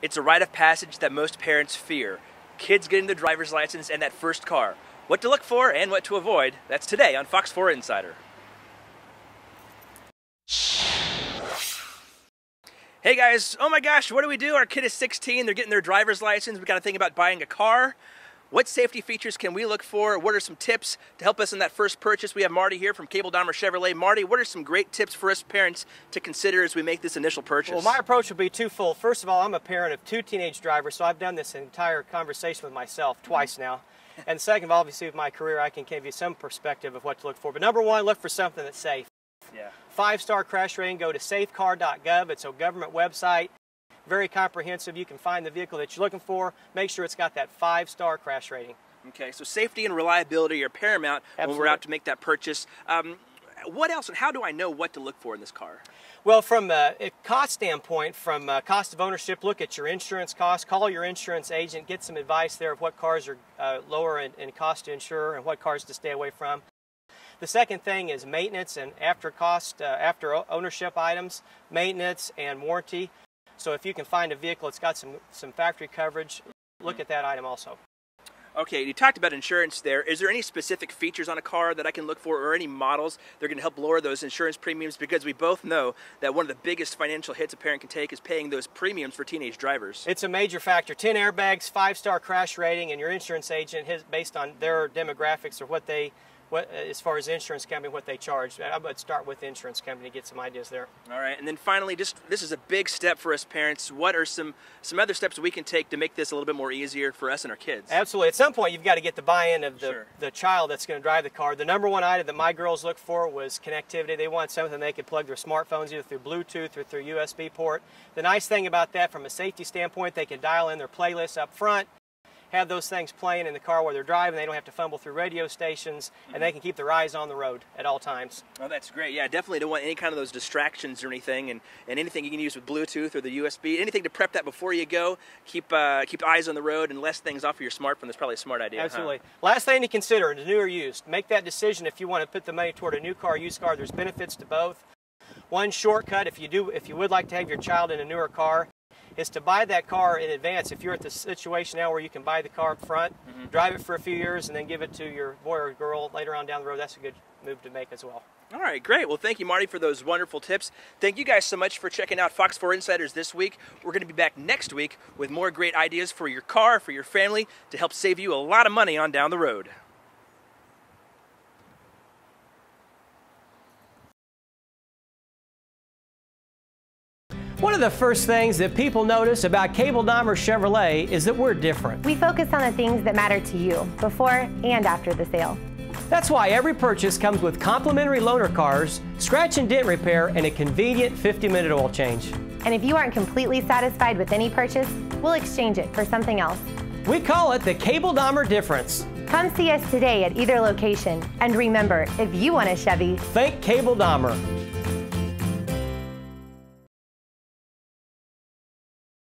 It's a rite of passage that most parents fear. Kids getting their driver's license and that first car. What to look for and what to avoid, that's today on Fox 4 Insider. Hey guys, oh my gosh, what do we do? Our kid is 16, they're getting their driver's license. We got to think about buying a car. What safety features can we look for? What are some tips to help us in that first purchase? We have Marty here from Dahmer Chevrolet. Marty, what are some great tips for us parents to consider as we make this initial purchase? Well, my approach will be twofold. First of all, I'm a parent of 2 teenage drivers, so I've done this entire conversation with myself twice now. And second of all, obviously with my career, I can give you some perspective of what to look for. But number one, look for something that's safe. Yeah. 5-star crash rating, go to safecar.gov. It's a government website. Very comprehensive. You can find the vehicle that you're looking for. Make sure it's got that 5-star crash rating. Okay, so safety and reliability are paramount when we're out to make that purchase. What else and how do I know what to look for in this car? Well, from a cost standpoint, from cost of ownership, look at your insurance costs. Call your insurance agent. Get some advice there of what cars are lower in cost to insure and what cars to stay away from. The second thing is maintenance and after ownership items, maintenance and warranty. So if you can find a vehicle that's got some factory coverage, look at that item also. Okay, you talked about insurance there. Is there any specific features on a car that I can look for or any models that are going to help lower those insurance premiums? Because we both know that one of the biggest financial hits a parent can take is paying those premiums for teenage drivers. It's a major factor. 10 airbags, 5-star crash rating, and your insurance agent, based on their demographics or as far as insurance company, what they charge. I would start with the insurance company to get some ideas there. All right, and then finally, this is a big step for us parents. What are some other steps we can take to make this a little bit more easier for us and our kids? Absolutely. At some point, you've got to get the buy-in of the child that's going to drive the car. The number one item that my girls looked for was connectivity. They wanted something they could plug their smartphones either through Bluetooth or through USB port. The nice thing about that, from a safety standpoint, they can dial in their playlists up front, have those things playing in the car while they're driving. They don't have to fumble through radio stations, and they can keep their eyes on the road at all times. Oh, that's great. Yeah, definitely don't want any kind of those distractions or anything, and anything you can use with Bluetooth or the USB, anything to prep that before you go. Keep eyes on the road and less things off of your smartphone. That's probably a smart idea. Absolutely. Last thing to consider, new or used. Make that decision if you want to put the money toward a new car or used car. There's benefits to both. One shortcut, if you would like to have your child in a newer car, is to buy that car in advance. If you're at the situation now where you can buy the car up front, drive it for a few years, and then give it to your boy or girl later on down the road, that's a good move to make as well. All right, great. Well, thank you, Marty, for those wonderful tips. Thank you guys so much for checking out Fox 4 Insiders this week. We're going to be back next week with more great ideas for your car, for your family, to help save you a lot of money on down the road. One of the first things that people notice about Dahmer Chevrolet is that we're different. We focus on the things that matter to you before and after the sale. That's why every purchase comes with complimentary loaner cars, scratch and dent repair, and a convenient 50-minute oil change. And if you aren't completely satisfied with any purchase, we'll exchange it for something else. We call it the Dahmer difference. Come see us today at either location. And remember, if you want a Chevy, think Dahmer.